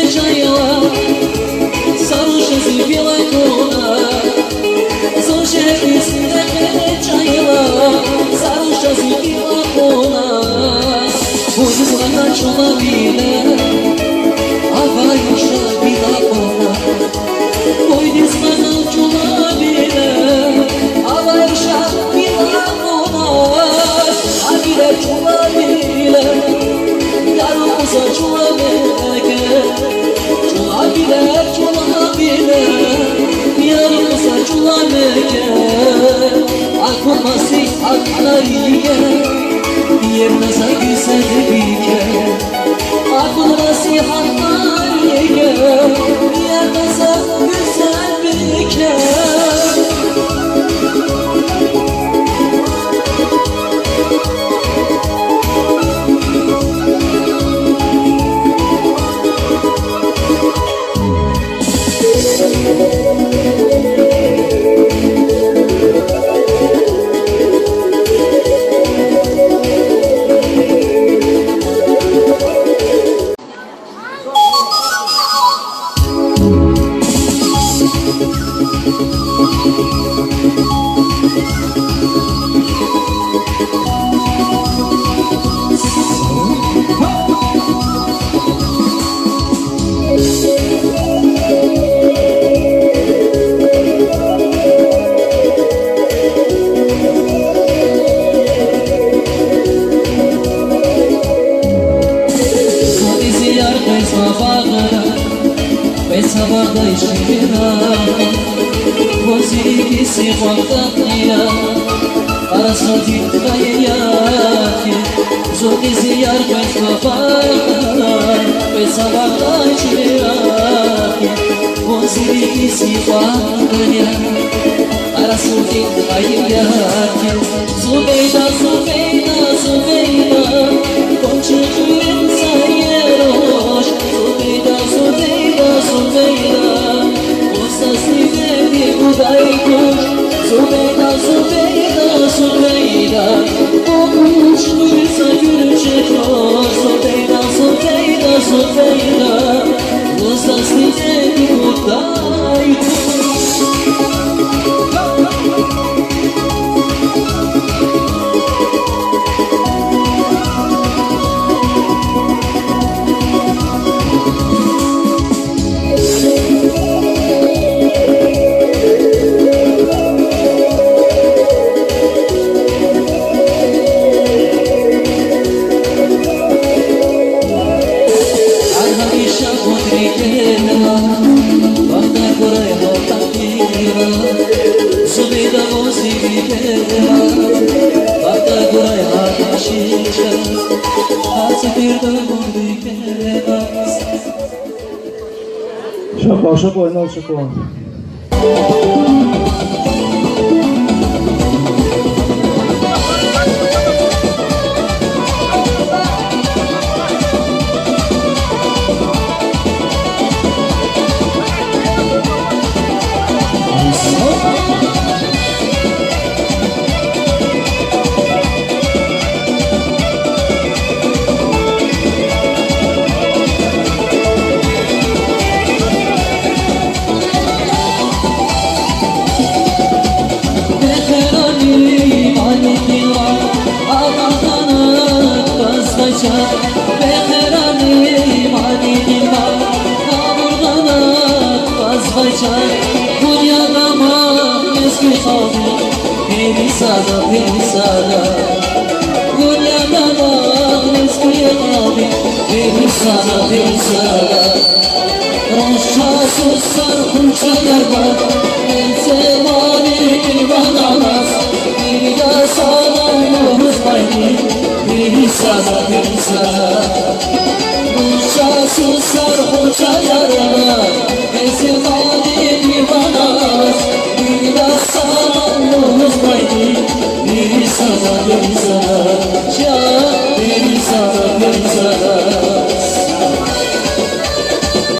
czajła, Sarusza zbiła kona, Zorzewicz nie czajła, Sarusza zbiła kona. Budu złana człowiekę, a wajusza bila kona. Budu złana człowiekę, a wajusza bila kona. A bile człowiekę, yaruza çuvabekke, çuvabile çuvabile, yaruza çuvabekke, akmasi aklarike, yerine güzel bike, akmasi aklarike, yerine güzel bike. Sabahda işimina, Vozili si muhakkakliya, Arasın dikkayaki, Zodi ziyar koy sabahda, Ve sabahda işimina, Vozili si muhakkakliya, Arasın dikkayaki, Zubeyda, Zubeyda, Zubeyda, Konçucuğum sayeroş, Zubeyda, Zubeyda, Zubeyda, Kostasniveni udaykuş, Zubeyda, Zubeyda, Zubeyda, Okuş duysa gülecek o, Zubeyda, Zubeyda, Zubeyda, Kostasniveni udaykuş. Şapol, no şapol. Beheranim alinim var, kaburganak vazgeçer. Dünyada mı eski kaldı, perisada, perisada. Dünyada mı eski kaldı, perisada, perisada. Roşa susar, kunçalar var,